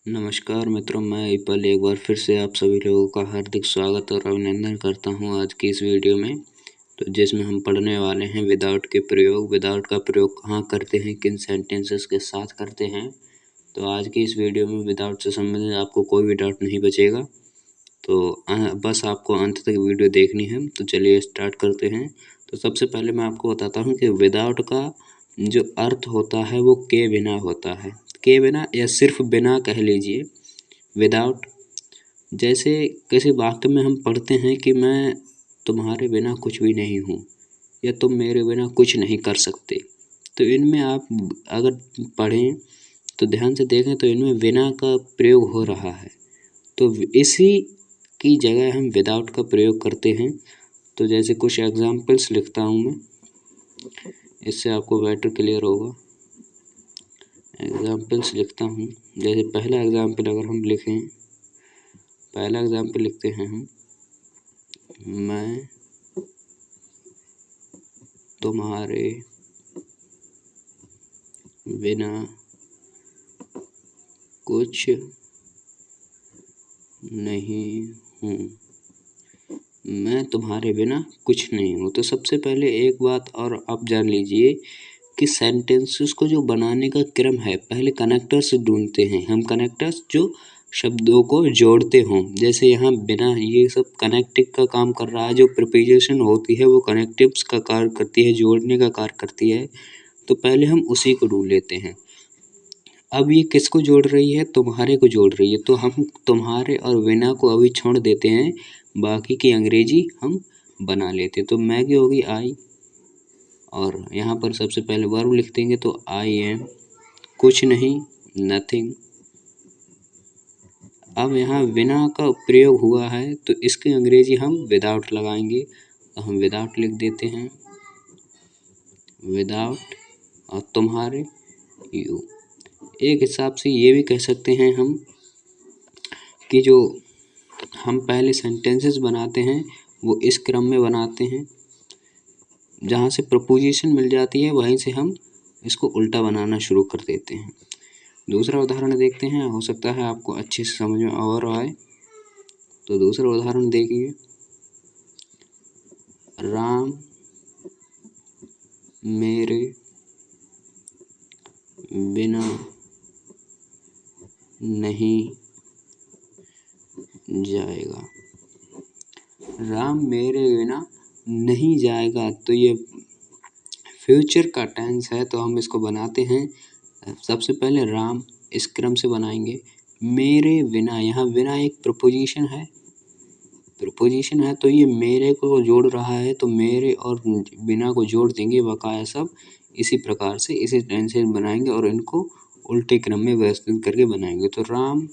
नमस्कार मित्रों, मैं विपल एक बार फिर से आप सभी लोगों का हार्दिक स्वागत और अभिनंदन करता हूं आज की इस वीडियो में। तो जिसमें हम पढ़ने वाले हैं विदाउट के प्रयोग। विदाउट का प्रयोग कहाँ करते हैं, किन सेंटेंसेस के साथ करते हैं। तो आज की इस वीडियो में विदाउट से संबंधित आपको कोई भी डाउट नहीं बचेगा। तो बस आपको अंत तक वीडियो देखनी है। तो चलिए स्टार्ट करते हैं। तो सबसे पहले मैं आपको बताता हूँ कि विदाउट का जो अर्थ होता है वो के बिना होता है। के बिना या सिर्फ बिना कह लीजिए। विदाउट, जैसे किसी वाक्य में हम पढ़ते हैं कि मैं तुम्हारे बिना कुछ भी नहीं हूँ या तुम मेरे बिना कुछ नहीं कर सकते। तो इनमें आप अगर पढ़ें तो ध्यान से देखें तो इनमें बिना का प्रयोग हो रहा है। तो इसी की जगह हम विदाउट का प्रयोग करते हैं। तो जैसे कुछ एग्जाम्पल्स लिखता हूँ मैं, इससे आपको बेटर क्लियर होगा। एग्जाम्पल्स लिखता हूँ। जैसे पहला एग्जाम्पल अगर हम लिखें, पहला एग्जाम्पल लिखते हैं हम, मैं तुम्हारे बिना कुछ नहीं हूँ। मैं तुम्हारे बिना कुछ नहीं हूँ। तो सबसे पहले एक बात और आप जान लीजिए कि सेंटेंसेस को जो बनाने का क्रम है, पहले कनेक्टर्स ढूंढते हैं हम। कनेक्टर्स जो शब्दों को जोड़ते हों। जैसे यहाँ बिना, ये सब कनेक्टिव का काम कर रहा है। जो प्रीपोजिशन होती है वो कनेक्टिव्स का कार्य करती है, जोड़ने का कार्य करती है। तो पहले हम उसी को ढूंढ लेते हैं। अब ये किसको जोड़ रही है? तुम्हारे को जोड़ रही है। तो हम तुम्हारे और बिना को अभी छोड़ देते हैं, बाकी की अंग्रेजी हम बना लेते हैं। तो मैं की होगी आई, और यहाँ पर सबसे पहले वर्ब लिख देंगे तो आई एम, कुछ नहीं, नथिंग। अब यहाँ बिना का प्रयोग हुआ है तो इसकी अंग्रेजी हम विदाउट लगाएंगे। तो हम विदाउट लिख देते हैं, विदाउट, और तुम्हारे यू। एक हिसाब से ये भी कह सकते हैं हम कि जो हम पहले सेंटेंसेस बनाते हैं वो इस क्रम में बनाते हैं। जहाँ से प्रपोजिशन मिल जाती है वहीं से हम इसको उल्टा बनाना शुरू कर देते हैं। दूसरा उदाहरण देखते हैं, हो सकता है आपको अच्छे से समझ में और आए। तो दूसरा उदाहरण देखिए, राम मेरे बिना नहीं जाएगा। राम मेरे बिना नहीं जाएगा। तो ये फ्यूचर का टेंस है, तो हम इसको बनाते हैं। सबसे पहले राम इस क्रम से बनाएंगे। मेरे बिना, यहाँ बिना एक प्रपोजिशन है, प्रपोजिशन है तो ये मेरे को जोड़ रहा है, तो मेरे और बिना को जोड़ देंगे। बकाया सब इसी प्रकार से इसी टेंस से बनाएंगे और इनको उल्टे क्रम में व्यवस्थित करके बनाएंगे। तो राम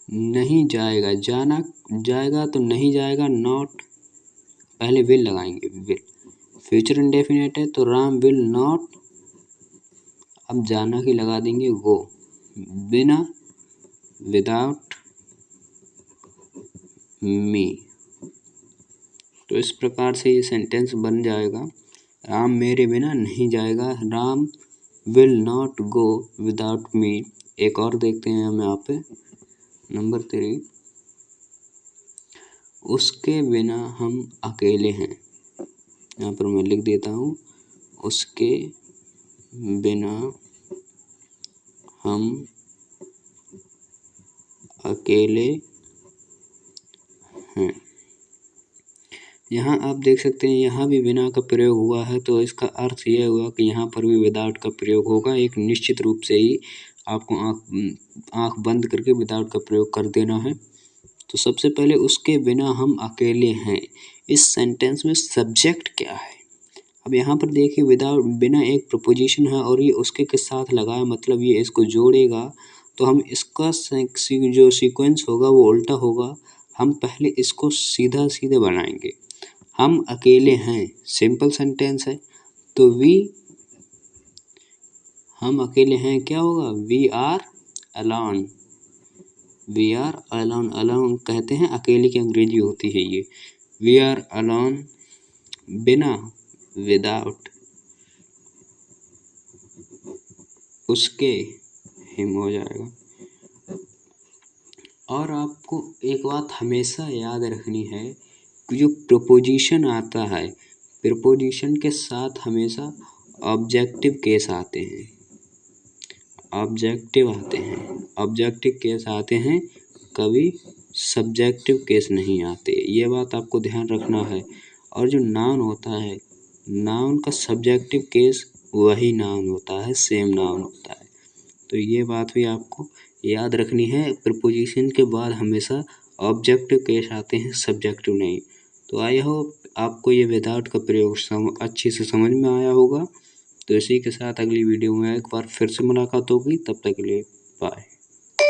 नहीं जाएगा, जाना जाएगा तो नहीं जाएगा, नॉट, पहले विल लगाएंगे, विल, फ्यूचर इंडेफिनिट है तो राम विल नॉट, अब जाना की लगा देंगे गो, बिना, विदाउट मी। तो इस प्रकार से ये सेंटेंस बन जाएगा, राम मेरे बिना नहीं जाएगा, Ram will not go without me. एक और देखते हैं हम यहाँ पे, नंबर 3, उसके बिना हम अकेले हैं। यहाँ पर मैं लिख देता हूँ, उसके बिना हम अकेले हैं। यहाँ आप देख सकते हैं, यहाँ भी बिना का प्रयोग हुआ है, तो इसका अर्थ यह हुआ कि यहाँ पर भी विदाउट का प्रयोग होगा। एक निश्चित रूप से ही आपको आँख बंद करके विदाउट का प्रयोग कर देना है। तो सबसे पहले उसके बिना हम अकेले हैं। इस सेंटेंस में सब्जेक्ट क्या है? अब यहाँ पर देखिए, विदाउट, बिना एक प्रपोजिशन है और ये उसके साथ लगाया, मतलब ये इसको जोड़ेगा। तो हम इसका जो सीक्वेंस होगा वो उल्टा होगा। हम पहले इसको सीधा सीधे बनाएंगे। हम अकेले हैं, सिंपल सेंटेंस है, तो हम अकेले हैं, क्या होगा? We are alone, we are alone. Alone कहते हैं अकेले की अंग्रेजी होती है ये, वी आर अलोन, बिना, विदाउट, उसके हिम हो जाएगा। और आपको एक बात हमेशा याद रखनी है कि जो प्रीपोजिशन आता है, प्रीपोजिशन के साथ हमेशा ऑब्जेक्टिव केस आते हैं, ऑब्जेक्टिव केस आते हैं, कभी सब्जेक्टिव केस नहीं आते। ये बात आपको ध्यान रखना है। और जो नाउन होता है, नाउन का सब्जेक्टिव केस वही नाउन होता है, सेम नाउन होता है। तो ये बात भी आपको याद रखनी है। प्रीपोजिशन के बाद हमेशा ऑब्जेक्टिव केस आते हैं, सब्जेक्टिव नहीं। तो आई होप आपको ये विदाउट का प्रयोग अच्छे से समझ में आया होगा। तो इसी के साथ अगली वीडियो में एक बार फिर से मुलाकात होगी। तब तक के लिए बाय।